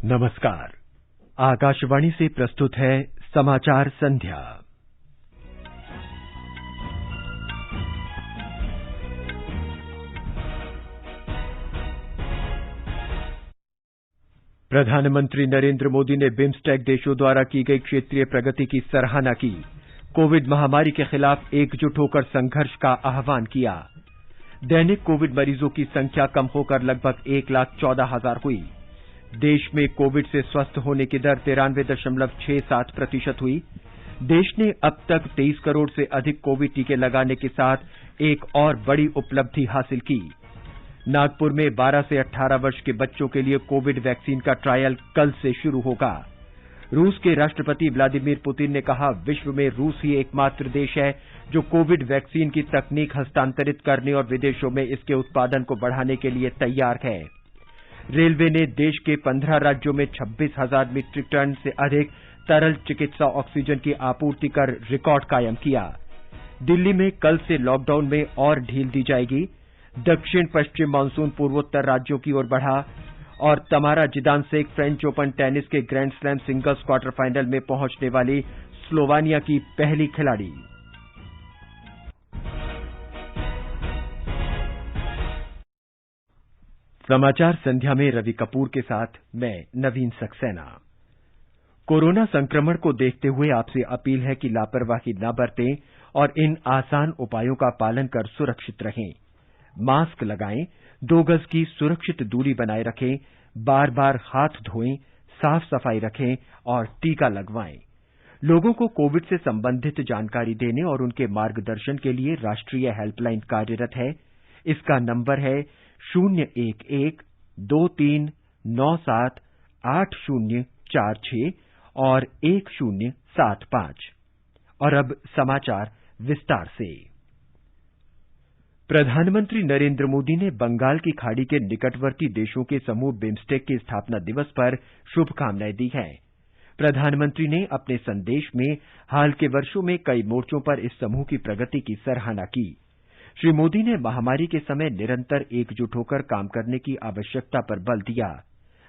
नमस्कार। आकाशवाणी से प्रस्तुत है समाचार संध्या। प्रधानमंत्री नरेंद्र मोदी ने बिम्स्टेक देशों द्वारा की गई क्षेत्रीय प्रगति की सराहना की। कोविड महामारी के खिलाफ एकजुट होकर संघर्ष का आह्वान किया। दैनिक कोविड मरीजों की संख्या कम होकर लगभग 1,14,000 हुई। देश में कोविड से स्वस्थ होने की दर 93.67% हुई। देश ने अब तक 23 करोड़ से अधिक कोविड टीके लगाने के साथ एक और बड़ी उपलब्धि हासिल की। नागपुर में 12 से 18 वर्ष के बच्चों के लिए कोविड वैक्सीन का ट्रायल कल से शुरू होगा। रूस के राष्ट्रपति व्लादिमीर पुतिन ने कहा, विश्व में रूस ही एकमात्र देश है जो कोविड वैक्सीन की तकनीक हस्तांतरित करने और विदेशों में इसके उत्पादन को बढ़ाने के लिए तैयार है। रेलवे ने देश के 15 राज्यों में 26,000 मीट्रिक टन से अधिक तरल चिकित्सा ऑक्सीजन की आपूर्ति कर रिकॉर्ड कायम किया। दिल्ली में कल से लॉकडाउन में और ढील दी जाएगी। दक्षिण पश्चिम मानसून पूर्वोत्तर राज्यों की ओर बढ़ा और तमारा जिदानसेक फ्रेंच ओपन टेनिस के grand slam singles quarter final में पहुंचने वाली स्लोवानिया की पहली खिलाड़ी। समाचार संध्या में रवि कपूर के साथ मैं नवीन सक्सेना। कोरोना संक्रमण को देखते हुए आपसे अपील है कि लापरवाही न बरतें और इन आसान उपायों का पालन कर सुरक्षित रहें। मास्क लगाएं, 2 गज की सुरक्षित दूरी बनाए रखें, बार बार हाथ धोएं, साफ सफाई रखें और टीका लगवाएं। लोगों को कोविड से संबंधित जानकारी देने और उनके मार्गदर्शन के लिए राष्ट्रीय हेल्पलाइन कार्यरत है। इसका नंबर है 011-2397-8046 और 1075। और अब समाचार विस्तार से। प्रधानमंत्री नरेंद्र मोदी ने बंगाल की खाड़ी के निकटवर्ती देशों के समूह बिम्स्टेक के स्थापना दिवस पर शुभकामनाएं दी हैं। प्रधानमंत्री ने अपने संदेश में हाल के वर्षों में कई मोर्चों पर इस समूह की प्रगति की सराहना की। श्री मोदी ने महामारी के समय निरंतर एकजुट होकर काम करने की आवश्यकता पर बल दिया।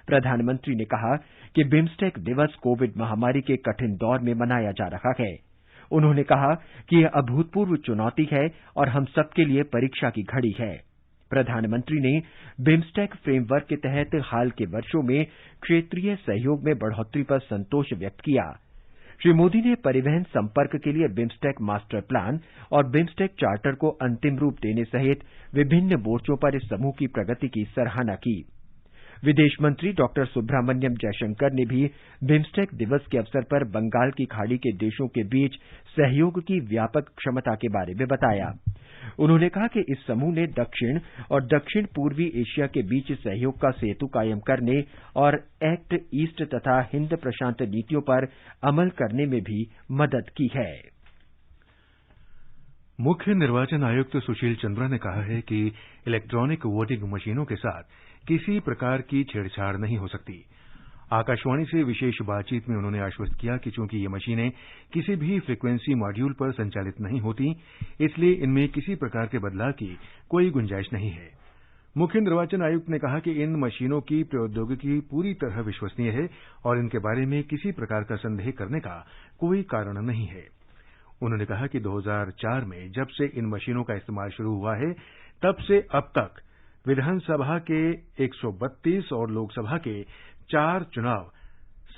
प्रधानमंत्री ने कहा कि बिम्स्टेक दिवस कोविड महामारी के कठिन दौर में मनाया जा रहा है। उन्होंने कहा कि यह अभूतपूर्व चुनौती है और हम सबके लिए परीक्षा की घड़ी है। प्रधानमंत्री ने बिम्स्टेक फ्रेमवर्क के तहत हाल के वर्षों में क्षेत्रीय सहयोग में बढ़ोतरी पर संतोष व्यक्त किया। श्री मोदी ने परिवहन संपर्क के लिए बिम्स्टेक मास्टर प्लान और बिम्स्टेक चार्टर को अंतिम रूप देने सहित विभिन्न मोर्चों पर इस समूह की प्रगति की सराहना की। विदेश मंत्री डॉक्टर सुब्रह्मण्यम जयशंकर ने भी बिम्स्टेक दिवस के अवसर पर बंगाल की खाड़ी के देशों के बीच सहयोग की व्यापक क्षमता के बारे में बताया। उन्होंने कहा कि इस समूह ने दक्षिण और दक्षिण पूर्वी एशिया के बीच सहयोग का सेतु कायम करने और एक्ट ईस्ट तथा हिंद प्रशांत नीतियों पर अमल करने में भी मदद की है। मुख्य निर्वाचन आयुक्त सुशील चंद्रा ने कहा है कि इलेक्ट्रॉनिक वोटिंग मशीनों के साथ किसी प्रकार की छेड़छाड़ नहीं हो सकती। आकाशवाणी से विशेष बातचीत में उन्होंने आश्वस्त किया कि चूंकि ये मशीनें किसी भी फ्रीक्वेंसी मॉड्यूल पर संचालित नहीं होती, इसलिए इनमें किसी प्रकार के बदलाव की कोई गुंजाइश नहीं है। मुख्य निर्वाचन आयुक्त ने कहा कि इन मशीनों की प्रौद्योगिकी पूरी तरह विश्वसनीय है और इनके बारे में किसी प्रकार का संदेह करने का कोई कारण नहीं है। उन्होंने कहा कि 2004 में जब से इन मशीनों का इस्तेमाल शुरू हुआ है, तब से अब तक विधानसभा के 132 और लोकसभा के 4 चुनाव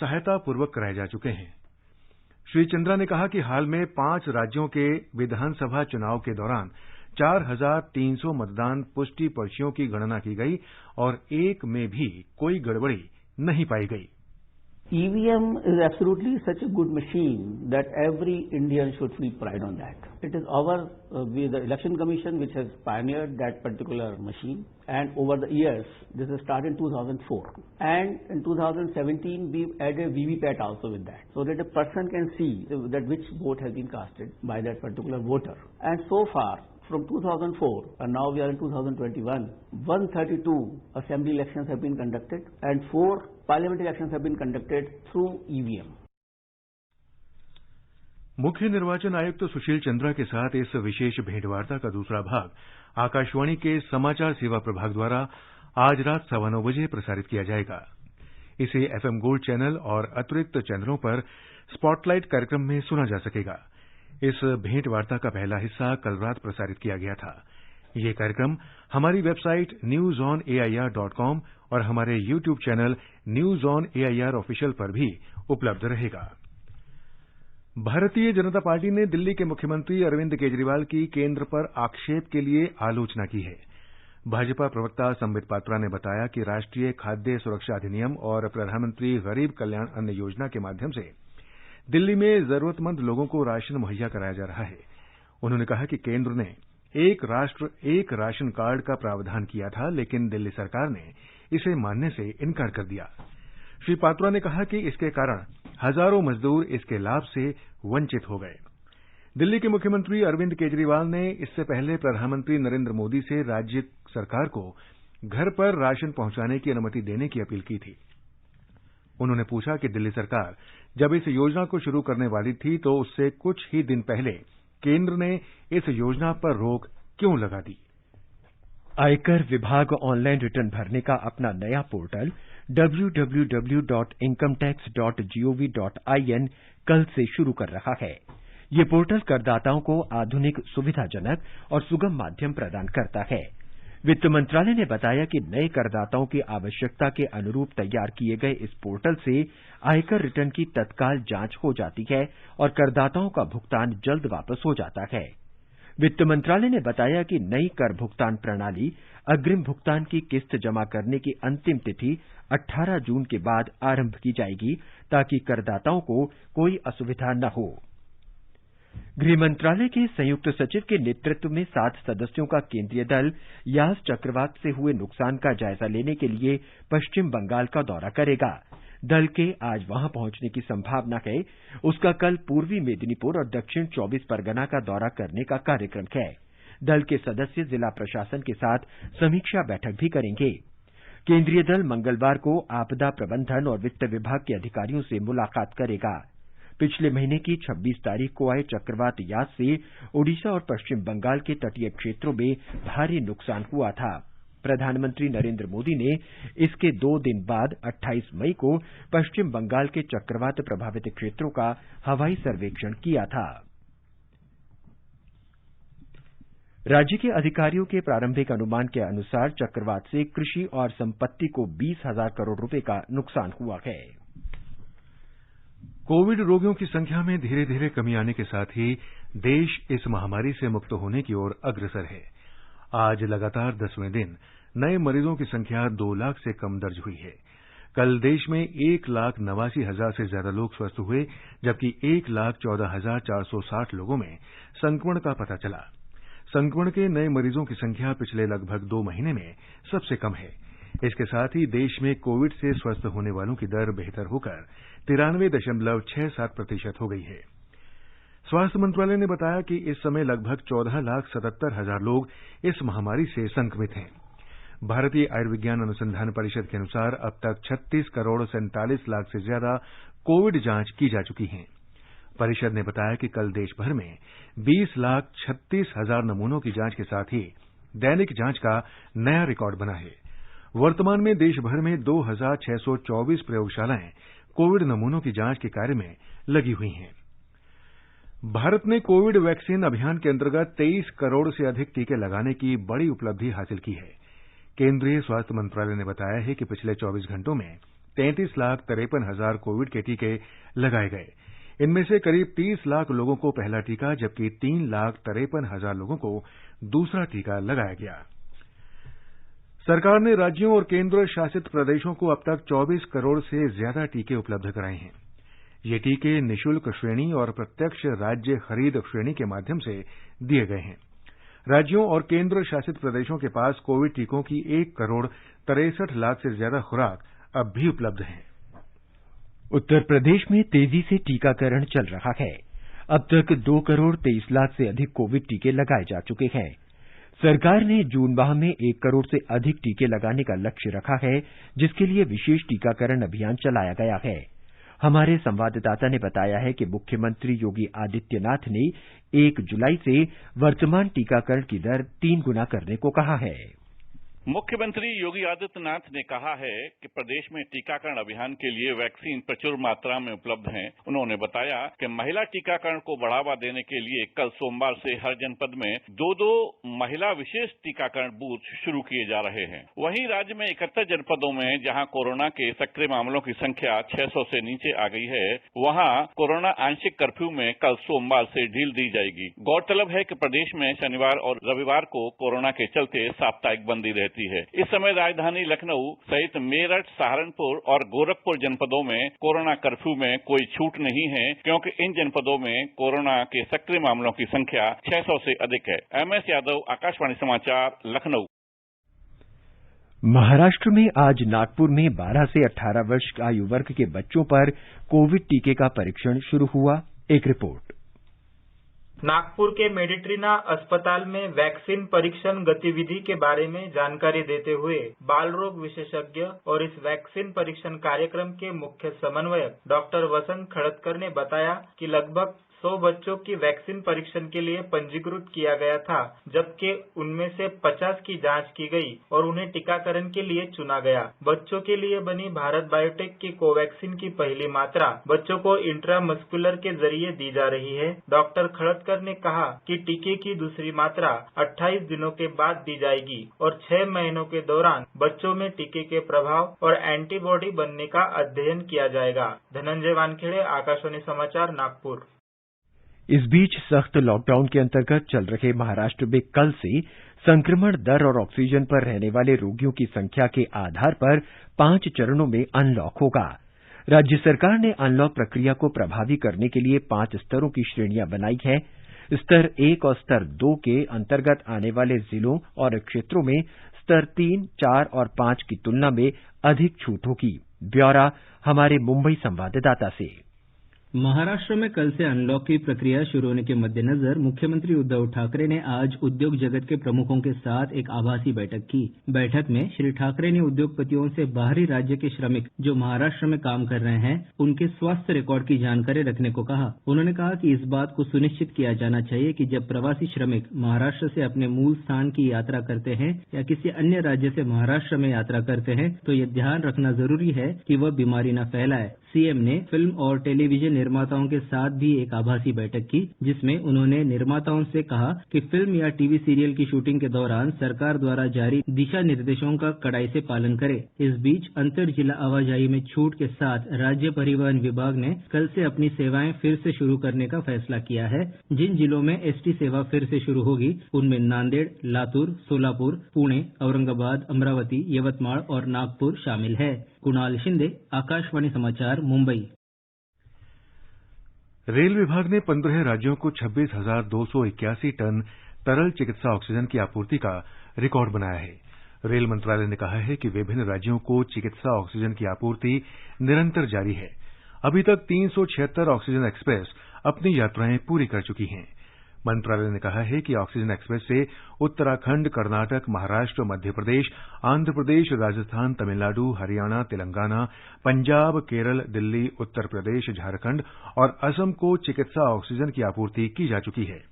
सहायतापूर्वक कराए जा चुके हैं। श्री चंद्रा ने कहा कि हाल में 5 राज्यों के विधानसभा चुनाव के दौरान 4,300 मतदान पुष्टि पर्चियों की गणना की गई और एक में भी कोई गड़बड़ी नहीं पाई गई। EVM is absolutely such a good machine that every Indian should feel pride on that. It is the Election Commission which has pioneered that particular machine, and over the years, this has started in 2004, and in 2017 we added VVPAT also with that, so that a person can see that which vote has been casted by that particular voter. And so far, from 2004 and now we are in 2021, 132 assembly elections have been conducted and 4 parliamentary elections have been conducted through EVM. मुख्य निर्वाचन आयुक्त सुशील चंद्रा के साथ इस विशेष भेंटवार्ता का दूसरा भाग आकाशवाणी के समाचार सेवा प्रभाग द्वारा आज रात 9:15 बजे प्रसारित किया जाएगा। इसे FM गोल्ड चैनल और अतिरिक्त चैनलों पर स्पॉटलाइट कार्यक्रम में सुना जा सकेगा। इस भेंट वार्ता का पहला हिस्सा कल रात प्रसारित किया गया था। ये कार्यक्रम हमारी वेबसाइट newsonair.com और हमारे YouTube channel news on AIR official पर भी उपलब्ध रहेगा। भारतीय जनता पार्टी ने दिल्ली के मुख्यमंत्री अरविंद केजरीवाल की केंद्र पर आक्षेप के लिए आलोचना की है। भाजपा प्रवक्ता संबित पात्रा ने बताया कि राष्ट्रीय खाद्य सुरक्षा अधिनियम और प्रधानमंत्री गरीब कल्याण अन्न योजना के माध्यम से दिल्ली में जरूरतमंद लोगों को राशन मुहैया कराया जा रहा है। उन्होंने कहा कि केंद्र ने एक राष्ट्र एक राशन कार्ड का प्रावधान किया था, लेकिन दिल्ली सरकार ने इसे मानने से इनकार कर दिया। श्री पात्रा ने कहा कि इसके कारण हजारों मजदूर इसके लाभ से वंचित हो गए। दिल्ली के मुख्यमंत्री अरविंद केजरीवाल ने इससे पहले प्रधानमंत्री नरेंद्र मोदी से राज्य सरकार को घर पर राशन पहुंचाने की अनुमति देने की अपील की थी। उन्होंने पूछा कि दिल्ली सरकार जब इस योजना को शुरू करने वाली थी तो उससे कुछ ही दिन पहले केंद्र ने इस योजना पर रोक क्यों लगा दी। आयकर विभाग ऑनलाइन रिटर्न भरने का अपना नया पोर्टल www.incometax.gov.in कल से शुरू कर रहा है। ये पोर्टल करदाताओं को आधुनिक, सुविधाजनक और सुगम माध्यम प्रदान करता है। वित्त मंत्रालय ने बताया कि नए करदाताओं की आवश्यकता के अनुरूप तैयार किए गए इस पोर्टल से आयकर रिटर्न की तत्काल जांच हो जाती है और करदाताओं का भुगतान जल्द वापस हो जाता है। वित्त मंत्रालय ने बताया कि नई कर भुगतान प्रणाली अग्रिम भुगतान की किस्त जमा करने की अंतिम तिथि 18 जून के बाद आरंभ की जाएगी, ताकि करदाताओं को कोई असुविधा न हो। गृह मंत्रालय के संयुक्त सचिव के नेतृत्व में 7 सदस्यों का केंद्रीय दल यास चक्रवात से हुए नुकसान का जायजा लेने के लिए पश्चिम बंगाल का दौरा करेगा। दल के आज वहां पहुंचने की संभावना है। उसका कल पूर्वी मेदिनीपुर और दक्षिण 24 परगना का दौरा करने का कार्यक्रम है। दल के सदस्य जिला प्रशासन के साथ समीक्षा बैठक भी करेंगे। केंद्रीय दल मंगलवार को आपदा प्रबंधन और वित्त विभाग के अधिकारियों से मुलाकात करेगा। पिछले महीने की 26 तारीख को आए चक्रवात यास से ओडिशा और पश्चिम बंगाल के तटीय क्षेत्रों में भारी नुकसान हुआ था। प्रधानमंत्री नरेंद्र मोदी ने इसके 2 दिन बाद 28 मई को पश्चिम बंगाल के चक्रवात प्रभावित क्षेत्रों का हवाई सर्वेक्षण किया था। राज्य के अधिकारियों के प्रारंभिक अनुमान के अनुसार चक्रवात से कृषि और संपत्ति को 20,000 करोड़ रुपए का नुकसान हुआ है। कोविड रोगियों की संख्या में धीरे धीरे कमी आने के साथ ही देश इस महामारी से मुक्त होने की ओर अग्रसर है। आज लगातार 10वें दिन नए मरीजों की संख्या 2 लाख से कम दर्ज हुई है। कल देश में 1,89,000 से ज्यादा लोग स्वस्थ हुए, जबकि 1,14,460 लोगों में संक्रमण का पता चला। संक्रमण के नए मरीजों की संख्या पिछले लगभग 2 महीने में सबसे कम है। इसके साथ ही देश में कोविड से स्वस्थ होने वालों की दर बेहतर होकर 93.67% हो गई है। स्वास्थ्य मंत्रालय ने बताया कि इस समय लगभग 14,77,000 लोग इस महामारी से संक्रमित हैं। भारतीय आयुर्विज्ञान अनुसंधान परिषद के अनुसार अब तक 36 करोड़ 47 लाख से ज्यादा कोविड जांच की जा चुकी हैं। परिषद ने बताया कि कल देश भर में 20,36,000 नमूनों की जांच के साथ ही दैनिक जांच का नया रिकॉर्ड बना है। वर्तमान में देश भर में 2,624 प्रयोगशालाएं कोविड नमूनों की जांच के कार्य में लगी हुई हैं। भारत ने कोविड वैक्सीन अभियान के अंतर्गत 23 करोड़ से अधिक टीके लगाने की बड़ी उपलब्धि हासिल की है। केंद्रीय स्वास्थ्य मंत्रालय ने बताया है कि पिछले 24 घंटों में 33,53,000 कोविड के टीके लगाए गए। इनमें से करीब 30 लाख लोगों को पहला टीका, जबकि 3,53,000 लोगों को दूसरा टीका लगाया गया। सरकार ने राज्यों और केंद्र शासित प्रदेशों को अब तक 24 करोड़ से ज्यादा टीके उपलब्ध कराए हैं। ये टीके निःशुल्क श्रेणी और प्रत्यक्ष राज्य खरीद श्रेणी के माध्यम से दिए गए हैं। राज्यों और केंद्र शासित प्रदेशों के पास कोविड टीकों की 1 करोड़ 63 लाख से ज्यादा खुराक अब भी उपलब्ध है। उत्तर प्रदेश में तेजी से टीकाकरण चल रहा है। अब तक 2 करोड़ 23 लाख से अधिक कोविड टीके लगाए जा चुके हैं। सरकार ने जून माह में 1 करोड़ से अधिक टीके लगाने का लक्ष्य रखा है, जिसके लिए विशेष टीकाकरण अभियान चलाया गया है। हमारे संवाददाता ने बताया है कि मुख्यमंत्री योगी आदित्यनाथ ने 1 जुलाई से वर्तमान टीकाकरण की दर 3 गुना करने को कहा है। मुख्यमंत्री योगी आदित्यनाथ ने कहा है कि प्रदेश में टीकाकरण अभियान के लिए वैक्सीन प्रचुर मात्रा में उपलब्ध है। उन्होंने बताया कि महिला टीकाकरण को बढ़ावा देने के लिए कल सोमवार से हर जनपद में 2-2 महिला विशेष टीकाकरण बूथ शुरू किए जा रहे हैं। वहीं राज्य में 71 जनपदों में जहां कोरोना के सक्रिय मामलों की संख्या 600 से नीचे आ गई है, वहां कोरोना आंशिक कर्फ्यू में कल सोमवार से ढील दी जाएगी। गौरतलब है कि प्रदेश में शनिवार और रविवार को कोरोना के चलते साप्ताहिक बंदी रहती है। इस समय राजधानी लखनऊ सहित मेरठ, सहारनपुर और गोरखपुर जनपदों में कोरोना कर्फ्यू में कोई छूट नहीं है, क्योंकि इन जनपदों में कोरोना के सक्रिय मामलों की संख्या 600 से अधिक है। MS यादव, आकाशवाणी समाचार, लखनऊ। महाराष्ट्र में आज नागपुर में 12 से 18 वर्ष आयु वर्ग के बच्चों पर कोविड टीके का परीक्षण शुरू हुआ। एक रिपोर्ट। नागपुर के मेडिट्रीना अस्पताल में वैक्सीन परीक्षण गतिविधि के बारे में जानकारी देते हुए बाल रोग विशेषज्ञ और इस वैक्सीन परीक्षण कार्यक्रम के मुख्य समन्वयक डॉक्टर वसंत खड़तकर ने बताया कि लगभग 100 बच्चों की वैक्सीन परीक्षण के लिए पंजीकृत किया गया था, जबकि उनमें से 50 की जांच की गई और उन्हें टीकाकरण के लिए चुना गया। बच्चों के लिए बनी भारत बायोटेक की कोवैक्सीन की पहली मात्रा बच्चों को इंट्रामस्कुलर के जरिए दी जा रही है। डॉक्टर खड़तकर ने कहा कि टीके की दूसरी मात्रा 28 दिनों के बाद दी जाएगी और 6 महीनों के दौरान बच्चों में टीके के प्रभाव और एंटीबॉडी बनने का अध्ययन किया जाएगा। धनंजय वानखेड़े, आकाशवाणी समाचार, नागपुर। इस बीच सख्त लॉकडाउन के अंतर्गत चल रहे महाराष्ट्र में कल से संक्रमण दर और ऑक्सीजन पर रहने वाले रोगियों की संख्या के आधार पर 5 चरणों में अनलॉक होगा। राज्य सरकार ने अनलॉक प्रक्रिया को प्रभावी करने के लिए 5 स्तरों की श्रेणियां बनाई हैं। स्तर 1 और स्तर 2 के अंतर्गत आने वाले जिलों और क्षेत्रों में स्तर 3, 4 और 5 की तुलना में अधिक छूट होगी। ब्यौरा हमारे मुंबई संवाददाता से। महाराष्ट्र में कल से अनलॉक की प्रक्रिया शुरू होने के मद्देनजर मुख्यमंत्री उद्धव ठाकरे ने आज उद्योग जगत के प्रमुखों के साथ एक आभासी बैठक की। बैठक में श्री ठाकरे ने उद्योगपतियों से बाहरी राज्य के श्रमिक जो महाराष्ट्र में काम कर रहे हैं, उनके स्वास्थ्य रिकॉर्ड की जानकारी रखने को कहा। उन्होंने कहा कि इस बात को सुनिश्चित किया जाना चाहिए कि जब प्रवासी श्रमिक महाराष्ट्र से अपने मूल स्थान की यात्रा करते हैं या किसी अन्य राज्य से महाराष्ट्र में यात्रा करते हैं, तो ये ध्यान रखना जरूरी है कि वह बीमारी न फैलाए। सीएम ने फिल्म और टेलीविजन निर्माताओं के साथ भी एक आभासी बैठक की, जिसमें उन्होंने निर्माताओं से कहा कि फिल्म या टीवी सीरियल की शूटिंग के दौरान सरकार द्वारा जारी दिशा निर्देशों का कड़ाई से पालन करें। इस बीच अंतर जिला आवाजाही में छूट के साथ राज्य परिवहन विभाग ने कल से अपनी सेवाएं फिर से शुरू करने का फैसला किया है। जिन जिलों में एसटी सेवा फिर से शुरू होगी उनमें नांदेड़, लातूर, सोलापुर, पुणे, औरंगाबाद, अमरावती, यवतमाळ और नागपुर शामिल है। कुणाल शिंदे, आकाशवाणी समाचार, मुंबई। रेल विभाग ने 15 राज्यों को 26,281 टन तरल चिकित्सा ऑक्सीजन की आपूर्ति का रिकॉर्ड बनाया है। रेल मंत्रालय ने कहा है कि विभिन्न राज्यों को चिकित्सा ऑक्सीजन की आपूर्ति निरंतर जारी है। अभी तक 376 ऑक्सीजन एक्सप्रेस अपनी यात्राएं पूरी कर चुकी हैं। मंत्रालय ने कहा है कि ऑक्सीजन एक्सप्रेस से उत्तराखंड, कर्नाटक, महाराष्ट्र, मध्य प्रदेश, आंध्र प्रदेश, राजस्थान, तमिलनाडु, हरियाणा, तेलंगाना, पंजाब, केरल, दिल्ली, उत्तर प्रदेश, झारखंड और असम को चिकित्सा ऑक्सीजन की आपूर्ति की जा चुकी है।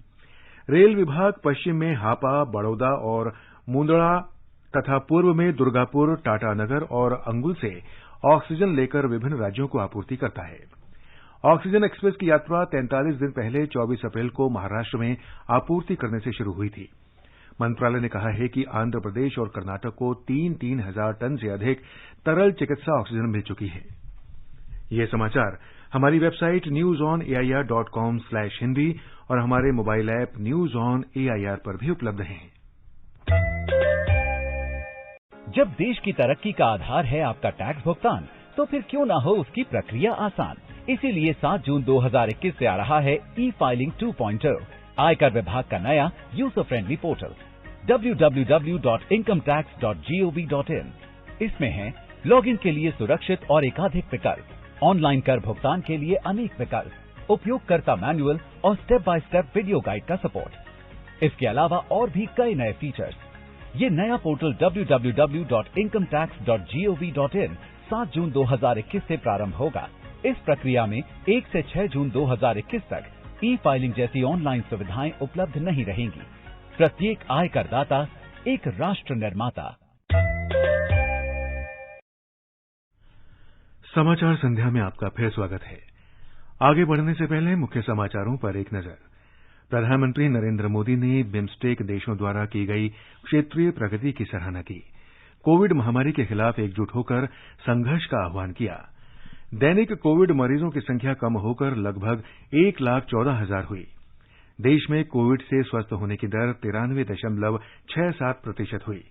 रेल विभाग पश्चिम में हापा, बड़ौदा और मुंद्रा तथा पूर्व में दुर्गापुर, टाटानगर और अंगुल से ऑक्सीजन लेकर विभिन्न राज्यों को आपूर्ति करता है। ऑक्सीजन एक्सप्रेस की यात्रा 43 दिन पहले 24 अप्रैल को महाराष्ट्र में आपूर्ति करने से शुरू हुई थी। मंत्रालय ने कहा है कि आंध्र प्रदेश और कर्नाटक को 3-3 हजार टन से अधिक तरल चिकित्सा ऑक्सीजन मिल चुकी है। ये समाचार हमारी वेबसाइट newsonair.com/hindi और हमारे mobile app news on AIR पर भी उपलब्ध हैं। जब देश की तरक्की का आधार है आपका टैक्स भुगतान, तो फिर क्यों ना हो उसकी प्रक्रिया आसान। इसीलिए 7 जून 2021 से आ रहा है ई-फाइलिंग 2.0, आयकर विभाग का नया यूजर फ्रेंडली पोर्टल www.incometax.gov.in। इसमें है लॉगिन के लिए सुरक्षित और एकाधिक विकल्प, ऑनलाइन कर भुगतान के लिए अनेक विकल्प, उपयोगकर्ता मैनुअल और step by step video guide का सपोर्ट। इसके अलावा और भी कई नए फीचर्स। ये नया पोर्टल www.incometax.gov.in 7 जून 2021 से प्रारंभ होगा। इस प्रक्रिया में 1 से 6 जून 2021 तक ई-फाइलिंग जैसी ऑनलाइन सुविधाएं उपलब्ध नहीं रहेंगी। प्रत्येक आयकरदाता एक राष्ट्र निर्माता। समाचार संध्या में आपका फिर स्वागत है। आगे बढ़ने से पहले मुख्य समाचारों पर एक नजर। प्रधानमंत्री नरेंद्र मोदी ने बिम्स्टेक देशों द्वारा की गई क्षेत्रीय प्रगति की सराहना की। कोविड महामारी के खिलाफ एकजुट होकर संघर्ष का आह्वान किया। दैनिक कोविड मरीजों की संख्या कम होकर लगभग 1,14,000 हुई। देश में कोविड से स्वस्थ होने की दर 93.67% हुई।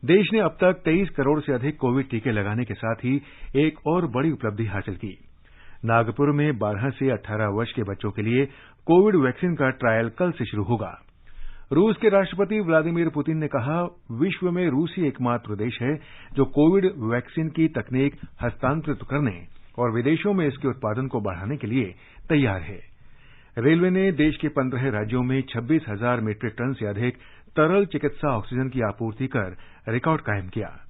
देश ने अब तक 23 करोड़ से अधिक कोविड टीके लगाने के साथ ही एक और बड़ी उपलब्धि हासिल की। नागपुर में 12 से 18 वर्ष के बच्चों के लिए कोविड वैक्सीन का ट्रायल कल से शुरू होगा। रूस के राष्ट्रपति व्लादिमीर पुतिन ने कहा, विश्व में रूस ही एकमात्र देश है जो कोविड वैक्सीन की तकनीक हस्तांतरित करने और विदेशों में इसके उत्पादन को बढ़ाने के लिए तैयार है। रेलवे ने देश के 15 राज्यों में 26,000 मीट्रिक टन से अधिक तरल चिकित्सा ऑक्सीजन की आपूर्ति कर रिकॉर्ड कायम किया।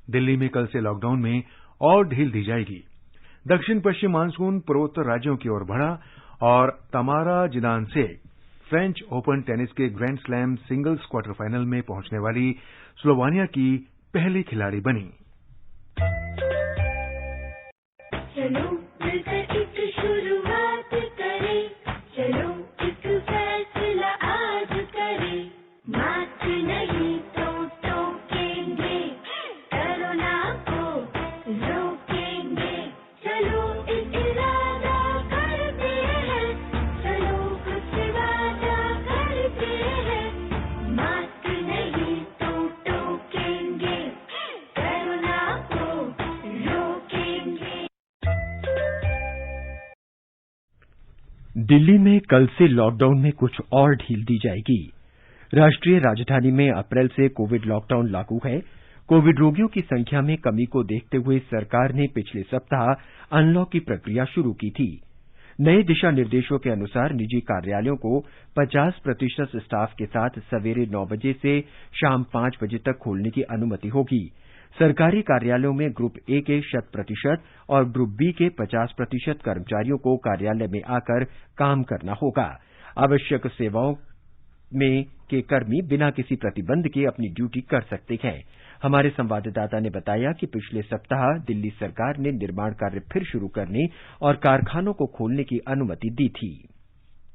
दिल्ली में कल से लॉकडाउन में और ढील दी जाएगी। दक्षिण पश्चिम मानसून पूर्वोत्तर राज्यों की ओर बढ़ा और तमारा जिदानसेक फ्रेंच ओपन टेनिस के grand slam singles quarter final में पहुंचने वाली स्लोवानिया की पहली खिलाड़ी बनी। चलो मिलकर एक शुरुआत करें, चलो एक फैसला आज करें, मास्क नहीं तो टोकेंगे, कोरोना को रोकेंगे, चलो एक इरादा करते हैं, चलो कुछ वादा करते हैं, मास्क नहीं तो टोकेंगे, कोरोना को रोकेंगे। दिल्ली में कल से लॉकडाउन में कुछ और ढील दी जाएगी। राष्ट्रीय राजधानी में अप्रैल से कोविड लॉकडाउन लागू है। कोविड रोगियों की संख्या में कमी को देखते हुए सरकार ने पिछले सप्ताह अनलॉक की प्रक्रिया शुरू की थी। नए दिशा निर्देशों के अनुसार निजी कार्यालयों को 50% स्टाफ के साथ सवेरे 9 बजे से शाम 5 बजे तक खोलने की अनुमति होगी। सरकारी कार्यालयों में ग्रुप ए के 100% और ग्रुप बी के 50% कर्मचारियों को कार्यालय में आकर काम करना होगा। आवश्यक सेवाओं में के कर्मी बिना किसी प्रतिबंध के अपनी ड्यूटी कर सकते हैं। हमारे संवाददाता ने बताया कि पिछले सप्ताह दिल्ली सरकार ने निर्माण कार्य फिर शुरू करने और कारखानों को खोलने की अनुमति दी थी।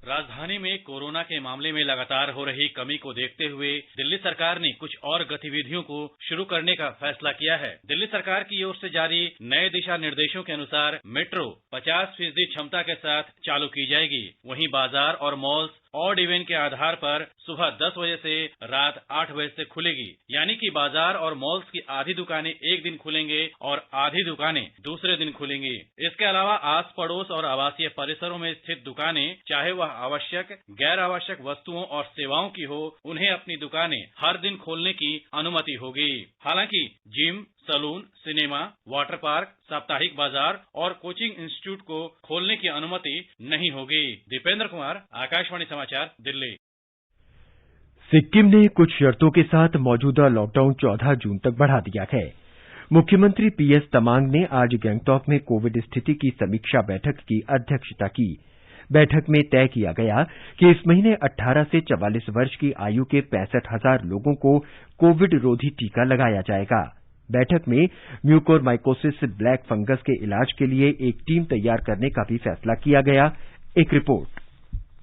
राजधानी में कोरोना के मामले में लगातार हो रही कमी को देखते हुए दिल्ली सरकार ने कुछ और गतिविधियों को शुरू करने का फैसला किया है। दिल्ली सरकार की ओर से जारी नए दिशा निर्देशों के अनुसार मेट्रो 50% क्षमता के साथ चालू की जाएगी। वहीं बाजार और मॉल्स ऑड इवेंट के आधार पर सुबह 10 बजे से रात 8 बजे से खुलेगी। यानी कि बाजार और मॉल्स की आधी दुकानें एक दिन खुलेंगे और आधी दुकानें दूसरे दिन खुलेंगी। इसके अलावा आस पड़ोस और आवासीय परिसरों में स्थित दुकानें, चाहे वह आवश्यक गैर आवश्यक वस्तुओं और सेवाओं की हो, उन्हें अपनी दुकानें हर दिन खोलने की अनुमति होगी। हालांकि gym, salon, cinema, water park, साप्ताहिक बाजार और कोचिंग इंस्टीट्यूट को खोलने की अनुमति नहीं होगी। दीपेंद्र कुमार, आकाशवाणी समाचार, दिल्ली। सिक्किम ने कुछ शर्तों के साथ मौजूदा लॉकडाउन 14 जून तक बढ़ा दिया है। मुख्यमंत्री पीएस तमांग ने आज गैंगटॉक में कोविड स्थिति की समीक्षा बैठक की अध्यक्षता की। बैठक में तय किया गया कि इस महीने 18 से 44 वर्ष की आयु के 65,000 लोगों को कोविड रोधी टीका लगाया जाएगा। बैठक में म्यूकोरमाइकोसिस ब्लैक फंगस के इलाज के लिए एक टीम तैयार करने का भी फैसला किया गया। एक रिपोर्ट।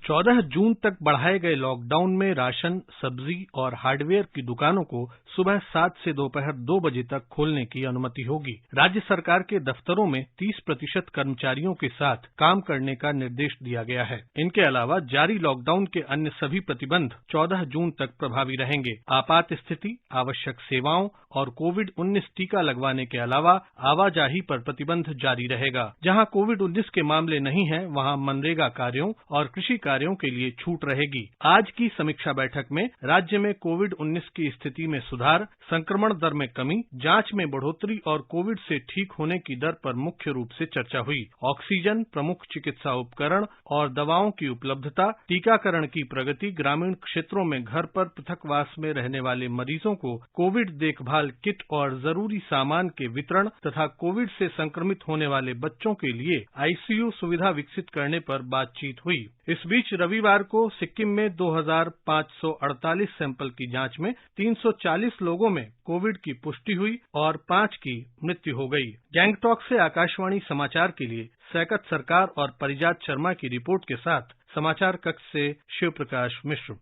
14 जून तक बढ़ाए गए लॉकडाउन में राशन, सब्जी और हार्डवेयर की दुकानों को सुबह 7 से दोपहर 2 बजे तक खोलने की अनुमति होगी। राज्य सरकार के दफ्तरों में 30% कर्मचारियों के साथ काम करने का निर्देश दिया गया है। इनके अलावा जारी लॉकडाउन के अन्य सभी प्रतिबंध 14 जून तक प्रभावी रहेंगे। आपात स्थिति, आवश्यक सेवाओं और कोविड-19 टीका लगवाने के अलावा आवाजाही पर प्रतिबंध जारी रहेगा। जहां कोविड-19 के मामले नहीं हैं, वहां मनरेगा कार्यों और कृषि कार्यों के लिए छूट रहेगी। आज की समीक्षा बैठक में राज्य में कोविड-19 की स्थिति में सुधार, संक्रमण दर में कमी, जांच में बढ़ोतरी और कोविड से ठीक होने की दर पर मुख्य रूप से चर्चा हुई। ऑक्सीजन, प्रमुख चिकित्सा उपकरण और दवाओं की उपलब्धता, टीकाकरण की प्रगति, ग्रामीण क्षेत्रों में घर पर पृथकवास में रहने वाले मरीजों को कोविड देखभाल किट और जरूरी सामान के वितरण तथा कोविड से संक्रमित होने वाले बच्चों के लिए आईसीयू सुविधा विकसित करने पर बातचीत हुई। इस बीच बीच रविवार को सिक्किम में 2548 सैंपल की जांच में 340 लोगों में कोविड की पुष्टि हुई और 5 की मृत्यु हो गई। गैंगटॉक से आकाशवाणी समाचार के लिए सैकत सरकार और परिजात शर्मा की रिपोर्ट के साथ समाचार कक्ष से शिव प्रकाश मिश्र।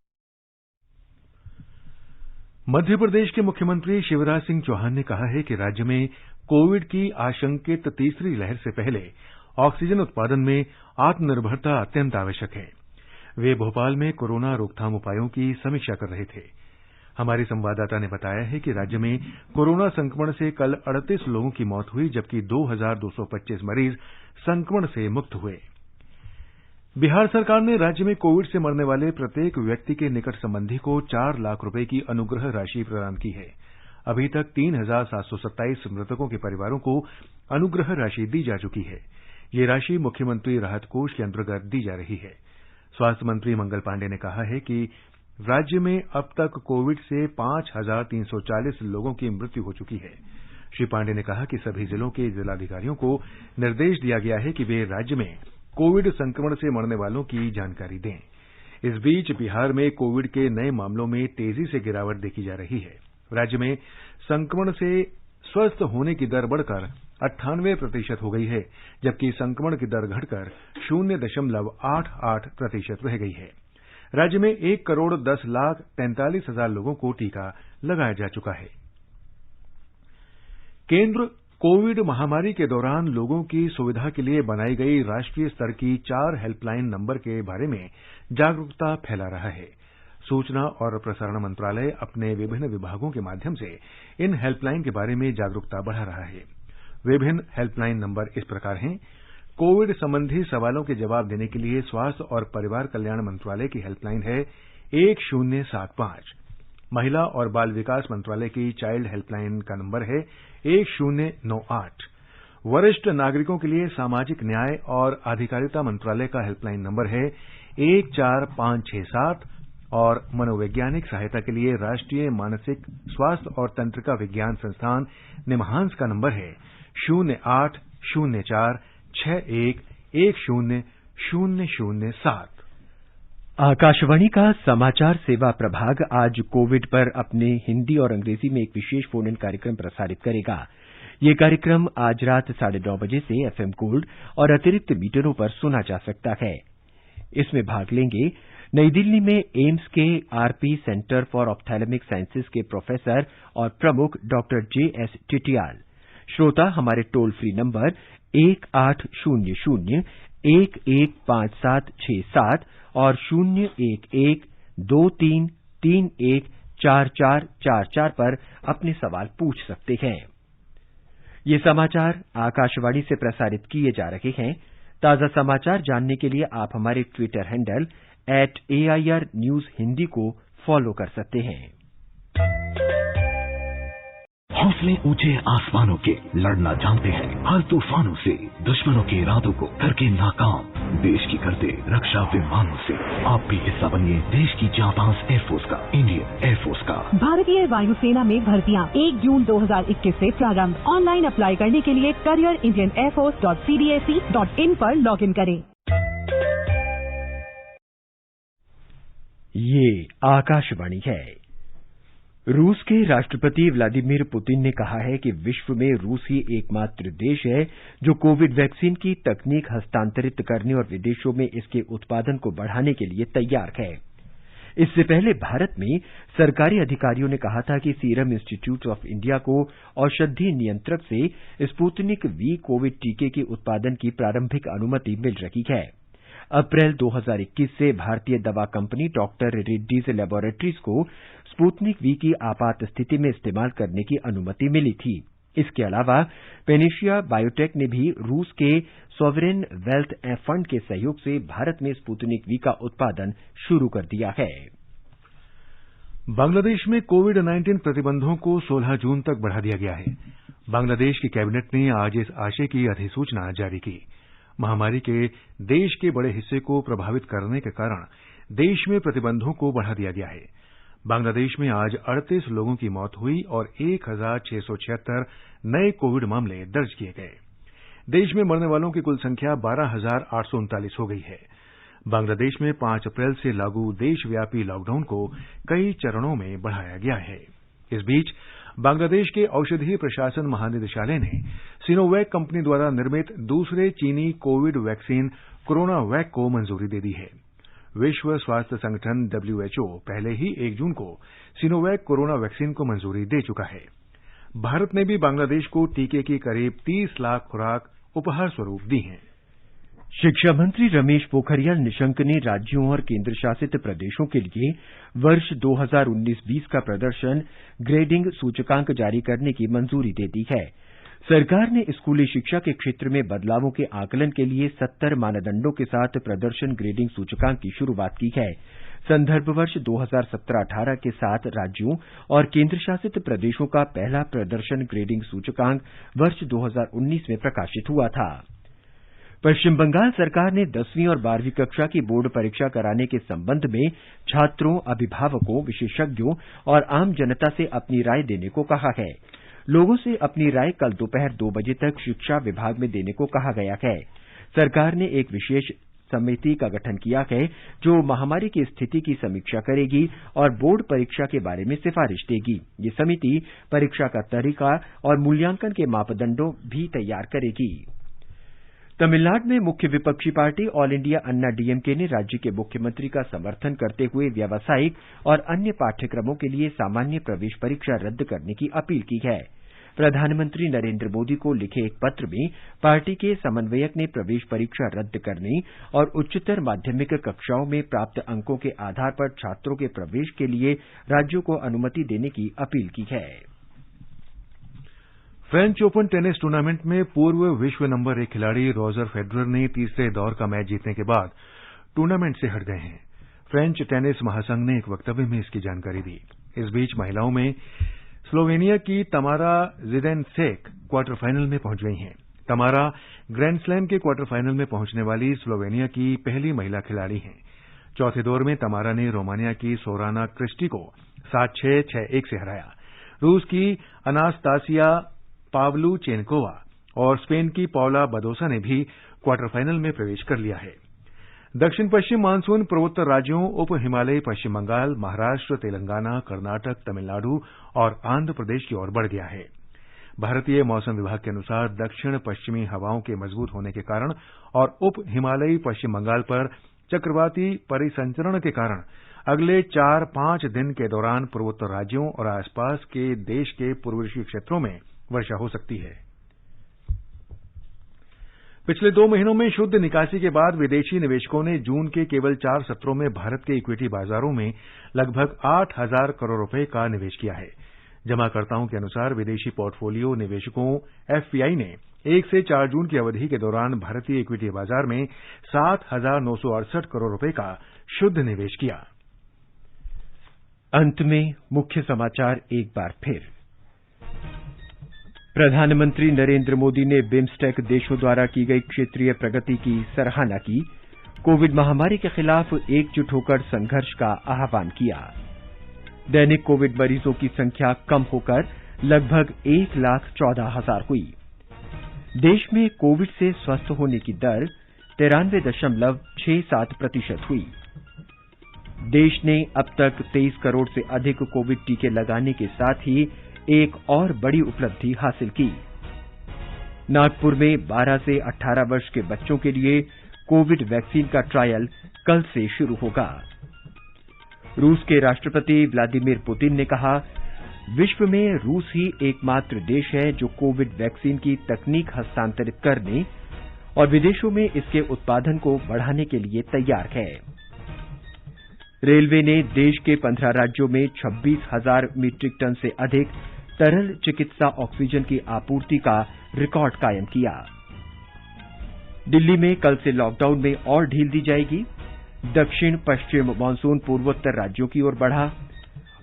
मध्य प्रदेश के मुख्यमंत्री शिवराज सिंह चौहान ने कहा है कि राज्य में कोविड की आशंकित तीसरी लहर से पहले ऑक्सीजन उत्पादन में आत्मनिर्भरता अत्यंत आवश्यक है। वे भोपाल में कोरोना रोकथाम उपायों की समीक्षा कर रहे थे। हमारे संवाददाता ने बताया है कि राज्य में कोरोना संक्रमण से कल 38 लोगों की मौत हुई, जबकि 2225 मरीज संक्रमण से मुक्त हुए। बिहार सरकार ने राज्य में कोविड से मरने वाले प्रत्येक व्यक्ति के निकट संबंधी को 4 लाख रुपए की अनुग्रह राशि प्रदान की है। अभी तक 3727 मृतकों के परिवारों को अनुग्रह राशि दी जा चुकी है। ये राशि मुख्यमंत्री राहत कोष के अंतर्गत दी जा रही है। स्वास्थ्य मंत्री मंगल पांडे ने कहा है कि राज्य में अब तक कोविड से 5340 लोगों की मृत्यु हो चुकी है। श्री पांडे ने कहा कि सभी जिलों के जिलाधिकारियों को निर्देश दिया गया है कि वे राज्य में कोविड संक्रमण से मरने वालों की जानकारी दें। इस बीच बिहार में कोविड के नए मामलों में तेजी से गिरावट देखी जा रही है। राज्य में संक्रमण से स्वस्थ होने की दर बढ़कर 98% हो गई है, जबकि संक्रमण की दर घटकर 0.88% रह गई है। राज्य में 1,10,43,000 लोगों को टीका लगाया जा चुका है। केंद्र कोविड महामारी के दौरान लोगों की सुविधा के लिए बनाई गई राष्ट्रीय स्तर की 4 हेल्पलाइन नंबर के बारे में जागरूकता फैला रहा है। सूचना और प्रसारण मंत्रालय अपने विभिन्न विभागों के माध्यम से इन हेल्पलाइन के बारे में जागरूकता बढ़ा रहा है। विभिन्न हेल्पलाइन नंबर इस प्रकार हैं। कोविड संबंधी सवालों के जवाब देने के लिए स्वास्थ्य और परिवार कल्याण मंत्रालय की हेल्पलाइन है 1075। महिला और बाल विकास मंत्रालय की चाइल्ड हेल्पलाइन का नंबर है 1098। वरिष्ठ नागरिकों के लिए सामाजिक न्याय और अधिकारिता मंत्रालय का हेल्पलाइन नंबर है 14567 और मनोवैज्ञानिक सहायता के लिए राष्ट्रीय मानसिक स्वास्थ्य और तंत्रिका विज्ञान संस्थान निमहांस का नंबर है 080461100007। आकाशवाणी का समाचार सेवा प्रभाग आज कोविड पर अपने हिंदी और अंग्रेजी में एक विशेष फोन इन कार्यक्रम प्रसारित करेगा। ये कार्यक्रम आज रात 9:30 बजे से एफएम गोल्ड और अतिरिक्त मीटरों पर सुना जा सकता है। इसमें भाग लेंगे नई दिल्ली में एम्स के RP centre for ophthalmic sciences के प्रोफेसर और प्रमुख डॉक्टर जेएस टिटियाल। श्रोता हमारे टोल फ्री नंबर 1800-115767 और 011-2331-4444 पर अपने सवाल पूछ सकते हैं। ये समाचार आकाशवाणी से प्रसारित किए जा रहे हैं। ताजा समाचार जानने के लिए आप हमारे Twitter handle @AIR News Hindi को फॉलो कर सकते हैं। हौसले ऊंचे आसमानों के, लड़ना जानते हैं हर तूफानों से, दुश्मनों के इरादों को करके नाकाम, देश की करते रक्षा विमानों से। आप भी हिस्सा बनिए देश की जांबाज एयरफोर्स का, इंडियन एयरफोर्स का। भारतीय वायुसेना में भर्तियां 1 जून 2021 से प्रारंभ। ऑनलाइन अप्लाई करने के लिए careerindianairforce.cbse.in पर लॉगिन करें। ये आकाशवाणी है। रूस के राष्ट्रपति व्लादिमीर पुतिन ने कहा है कि विश्व में रूस ही एकमात्र देश है जो कोविड वैक्सीन की तकनीक हस्तांतरित करने और विदेशों में इसके उत्पादन को बढ़ाने के लिए तैयार है। इससे पहले भारत में सरकारी अधिकारियों ने कहा था कि सीरम इंस्टीट्यूट ऑफ इंडिया को औषधि नियंत्रक से स्पुतनिक वी कोविड टीके के उत्पादन की प्रारंभिक अनुमति मिल रही है। अप्रैल 2021 से भारतीय दवा कंपनी डॉक्टर रेड्डीज लैबोरेटरीज को स्पुतनिक वी की आपात स्थिति में इस्तेमाल करने की अनुमति मिली थी। इसके अलावा पेनेशिया बायोटेक ने भी रूस के सॉवरेन वेल्थ फंड के सहयोग से भारत में स्पुतनिक वी का उत्पादन शुरू कर दिया है। बांग्लादेश में कोविड-19 प्रतिबंधों को 16 जून तक बढ़ा दिया गया है। बांग्लादेश की कैबिनेट ने आज इस आशय की अधिसूचना जारी की। महामारी के देश के बड़े हिस्से को प्रभावित करने के कारण देश में प्रतिबंधों को बढ़ा दिया गया है। बांग्लादेश में आज 38 लोगों की मौत हुई और 1676 नए कोविड मामले दर्ज किए गए। देश में मरने वालों की कुल संख्या 12,839 हो गई है। बांग्लादेश में 5 अप्रैल से लागू देशव्यापी लॉकडाउन को कई चरणों में बढ़ाया गया है। इस बीच बांग्लादेश के औषधि प्रशासन महानिदेशालय ने सिनोवैक कंपनी द्वारा निर्मित दूसरे चीनी कोविड वैक्सीन कोरोना वैक को मंजूरी दे दी है। विश्व स्वास्थ्य संगठन WHO पहले ही 1 जून को सिनोवैक कोरोना वैक्सीन को मंजूरी दे चुका है। भारत ने भी बांग्लादेश को टीके की करीब 30 लाख खुराक उपहार स्वरूप दी हैं। शिक्षा मंत्री रमेश पोखरियाल निशंक ने राज्यों और केंद्र शासित प्रदेशों के लिए वर्ष 2019-20 का प्रदर्शन ग्रेडिंग सूचकांक जारी करने की मंजूरी दे दी है। सरकार ने स्कूली शिक्षा के क्षेत्र में बदलावों के आकलन के लिए 70 मानदंडों के साथ प्रदर्शन ग्रेडिंग सूचकांक की शुरुआत की है। संदर्भ वर्ष 2017-18 के साथ राज्यों और केंद्र शासित प्रदेशों का पहला प्रदर्शन ग्रेडिंग सूचकांक वर्ष 2019 में प्रकाशित हुआ था। पश्चिम बंगाल सरकार ने 10वीं और 12वीं कक्षा की बोर्ड परीक्षा कराने के संबंध में छात्रों, अभिभावकों, विशेषज्ञों और आम जनता से अपनी राय देने को कहा है। लोगों से अपनी राय कल दोपहर 2 बजे तक शिक्षा विभाग में देने को कहा गया है। सरकार ने एक विशेष समिति का गठन किया है जो महामारी की स्थिति की समीक्षा करेगी और बोर्ड परीक्षा के बारे में सिफारिश देगी। ये समिति परीक्षा का तरीका और मूल्यांकन के मापदंडों भी तैयार करेगी। तमिलनाडु में मुख्य विपक्षी पार्टी ऑल इंडिया अन्ना डीएमके ने राज्य के मुख्यमंत्री का समर्थन करते हुए व्यावसायिक और अन्य पाठ्यक्रमों के लिए सामान्य प्रवेश परीक्षा रद्द करने की अपील की है। प्रधानमंत्री नरेंद्र मोदी को लिखे एक पत्र में पार्टी के समन्वयक ने प्रवेश परीक्षा रद्द करने और उच्चतर माध्यमिक कक्षाओं में प्राप्त अंकों के आधार पर छात्रों के प्रवेश के लिए राज्यों को अनुमति देने की अपील की है। फ्रेंच ओपन टेनिस टूर्नामेंट में पूर्व विश्व नंबर 1 खिलाड़ी रॉजर फेडरर ने तीसरे दौर का मैच जीतने के बाद टूर्नामेंट से हट गए हैं। फ्रेंच टेनिस महासंघ ने एक वक्तव्य में इसकी जानकारी दी। इस बीच महिलाओं में स्लोवेनिया की तमारा जिडेनसेक क्वार्टर फाइनल में पहुंच गई हैं। तमारा ग्रैंड स्लैम के क्वार्टर फाइनल में पहुंचने वाली स्लोवेनिया की पहली महिला खिलाड़ी हैं। चौथे दौर में तमारा ने रोमानिया की सोराना क्रिस्टी को 7-6, 6-1 से हराया। रूस की अनास्तासिया पावलुचेनकोवा और स्पेन की पौला बदोसा ने भी क्वार्टर फाइनल में प्रवेश कर लिया है। दक्षिण पश्चिम मानसून पूर्वोत्तर राज्यों, उप हिमालयी पश्चिम बंगाल, महाराष्ट्र, तेलंगाना, कर्नाटक, तमिलनाडु और आंध्र प्रदेश की ओर बढ़ गया है। भारतीय मौसम विभाग के अनुसार दक्षिण पश्चिमी हवाओं के मजबूत होने के कारण और उप हिमालयी पश्चिम बंगाल पर चक्रवाती परिसंचरण के कारण अगले 4-5 दिन के दौरान पूर्वोत्तर राज्यों और आसपास के देश के पूर्वी क्षेत्रों में वर्षा हो सकती है। पिछले 2 महीनों में शुद्ध निकासी के बाद विदेशी निवेशकों ने जून के केवल 4 सत्रों में भारत के इक्विटी बाजारों में लगभग 8,000 करोड़ रुपए का निवेश किया है। जमाकर्ताओं के अनुसार विदेशी पोर्टफोलियो निवेशकों एफपीआई ने 1 से 4 जून की अवधि के दौरान भारतीय इक्विटी बाजार में 7,968 करोड़ रुपए का शुद्ध निवेश किया। अंत में मुख्य समाचार एक बार फिर। प्रधानमंत्री नरेंद्र मोदी ने बिम्स्टेक देशों द्वारा की गई क्षेत्रीय प्रगति की सराहना की। कोविड महामारी के खिलाफ एकजुट होकर संघर्ष का आह्वान किया। दैनिक कोविड मरीजों की संख्या कम होकर लगभग 1,14,000 हुई। देश में कोविड से स्वस्थ होने की दर 93.67% हुई। देश ने अब तक 23 करोड़ से अधिक कोविड टीके लगाने के साथ ही एक और बड़ी उपलब्धि हासिल की। नागपुर में 12 से 18 वर्ष के बच्चों के लिए कोविड वैक्सीन का ट्रायल कल से शुरू होगा। रूस के राष्ट्रपति व्लादिमीर पुतिन ने कहा, विश्व में रूस ही एकमात्र देश है जो कोविड वैक्सीन की तकनीक हस्तांतरित करने और विदेशों में इसके उत्पादन को बढ़ाने के लिए तैयार है। रेलवे ने देश के 15 राज्यों में 26,000 मीट्रिक टन से अधिक तरल चिकित्सा ऑक्सीजन की आपूर्ति का रिकॉर्ड कायम किया। दिल्ली में कल से लॉकडाउन में और ढील दी जाएगी। दक्षिण पश्चिम मानसून पूर्वोत्तर राज्यों की ओर बढ़ा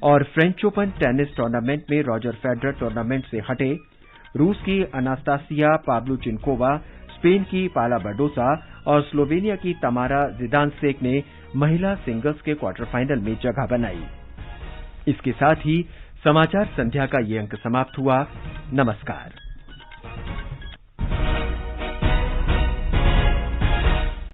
और फ्रेंच ओपन टेनिस टूर्नामेंट में रॉजर फेडरर टूर्नामेंट से हटे। रूस की अनास्तासिया पावलुचेनकोवा, स्पेन की पाला बडोसा और स्लोवेनिया की तमारा जिडेनसेक ने महिला सिंगल्स के क्वार्टर फाइनल में जगह बनाई। इसके साथ ही समाचार संध्या का ये अंक समाप्त हुआ। नमस्कार।